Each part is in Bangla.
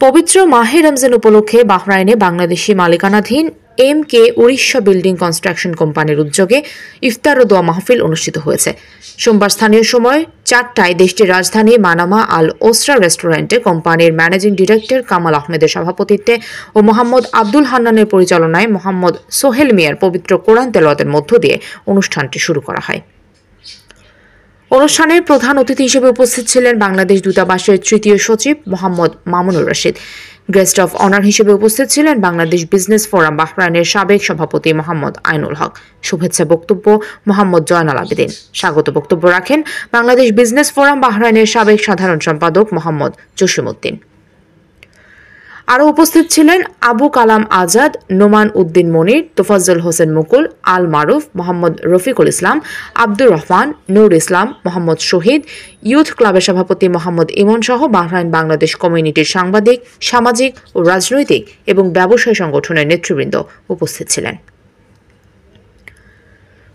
পবিত্র মাহে রমজান উপলক্ষে বাহরাইনে বাংলাদেশি মালিকানাধীন এমকে উড়িষ্যা বিল্ডিং কনস্ট্রাকশন কোম্পানির উদ্যোগে ইফতার ও দোয়া মাহফিল অনুষ্ঠিত হয়েছে। সোমবার স্থানীয় সময় 4টায় দেশটির রাজধানী মানামা আল ওসরা রেস্টুরেন্টে কোম্পানির ম্যানেজিং ডিরেক্টর কামাল আহমেদের সভাপতিত্বে ও মোহাম্মদ আব্দুল হান্নানের পরিচালনায় মোহাম্মদ সোহেল মিয়ার পবিত্র কোরআন তেলাওয়াতের মধ্য দিয়ে অনুষ্ঠানটি শুরু করা হয়। অনুষ্ঠানে প্রধান অতিথি হিসেবে উপস্থিত ছিলেন বাংলাদেশ দূতাবাসের তৃতীয় সচিব Mohammad Mamunur Rashid. Guest of honour হিসেবে উপস্থিত ছিলেন বাংলাদেশ বিজনেস ফোরাম বাহরাইনের সাবেক সভাপতি মোহাম্মদ আইনুল হক। শুভেচ্ছা বক্তব্য মোহাম্মদ জয়নাল আবেদিন। স্বাগত বক্তব্য রাখেন বাংলাদেশ বিজনেস ফোরাম বাহরাইনের সাবেক সাধারণ সম্পাদক মোহাম্মদ জসিমউদ্দিন। আরও উপস্থিত ছিলেন আবু কালাম আজাদ, নোমান উদ্দিন মনির, তোফাজ্জল হোসেন মুকুল, আল মারুফ, মোহাম্মদ রফিকুল ইসলাম, আব্দুর রহমান, নূর ইসলাম, মোহাম্মদ শহীদ, ইউথ ক্লাবের সভাপতি মোহাম্মদ ইমন সহ বাহরাইন বাংলাদেশ কমিউনিটির সাংবাদিক, সামাজিক ও রাজনৈতিক এবং ব্যবসায়ী সংগঠনের নেতৃবৃন্দ উপস্থিত ছিলেন।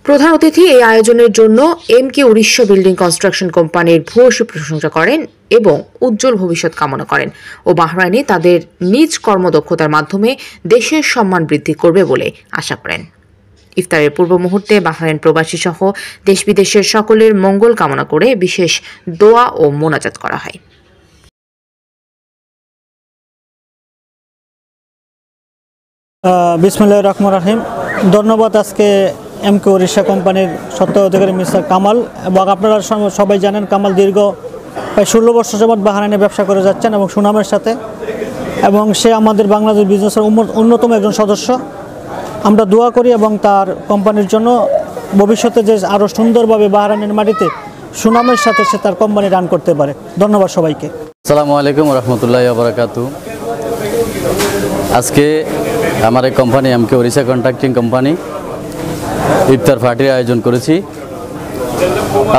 প্রধান অতিথি এই আয়োজনের জন্য এমকে উড়িষ্যা বিল্ডিং কনস্ট্রাকশন কোম্পানির ভূয়সী প্রশংসা করেন এবং উজ্জ্বল ভবিষ্যৎ কামনা করেন ও বাহরাইনে তাদের নিজ কর্মদক্ষতার মাধ্যমে দেশের সম্মান বৃদ্ধি করবে বলে আশা করেন। ইফতারের পূর্ব মুহূর্তে বাহরাইন প্রবাসী সহ দেশ বিদেশের সকলের মঙ্গল কামনা করে বিশেষ দোয়া ও মোনাজাত করা হয়। বিসমিল্লাহির রহমানির রহিম। ধন্যবাদ আজকে এমকে উড়িষ্যা কোম্পানির সত্ত্ব অধিকারী মিস্টার কামাল, এবং আপনারা সবাই জানেন কামাল দীর্ঘ প্রায় 16 বছর যাবৎ বাহরাইনে ব্যবসা করে যাচ্ছেন এবং সুনামের সাথে, এবং সে আমাদের বাংলাদেশ বিজনেসের অন্যতম একজন সদস্য। আমরা দোয়া করি এবং তার কোম্পানির জন্য ভবিষ্যতে যে আরও সুন্দরভাবে বাহরাইনের মাটিতে সুনামের সাথে সে তার কোম্পানি রান করতে পারে। ধন্যবাদ সবাইকে। আসসালামু আলাইকুম রহমতুল্লাহি ওয়া বারাকাতু। আজকে আমার এই কোম্পানি এমকে উড়িষ্যা কন্ট্রাক্টিং কোম্পানি ইফতার পার্টির আয়োজন করেছি।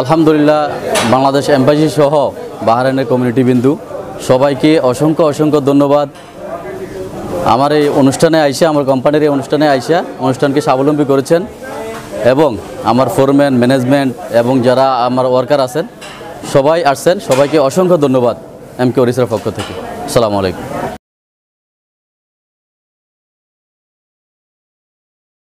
আলহামদুলিল্লাহ, বাংলাদেশ এম্বাসি সহ বাহরাইনের কমিউনিটি বিন্দু সবাইকে অসংখ্য অসংখ্য ধন্যবাদ। আমার এই অনুষ্ঠানে আইসা, আমার কোম্পানির এই অনুষ্ঠানে আইসা অনুষ্ঠানকে স্বাবলম্বী করেছেন, এবং আমার ফোরম্যান, ম্যানেজমেন্ট এবং যারা আমার ওয়ার্কার আছেন সবাই আসছেন। সবাইকে অসংখ্য ধন্যবাদ এমকে উড়িষ্যার পক্ষ থেকে। আসসালামু আলাইকুম।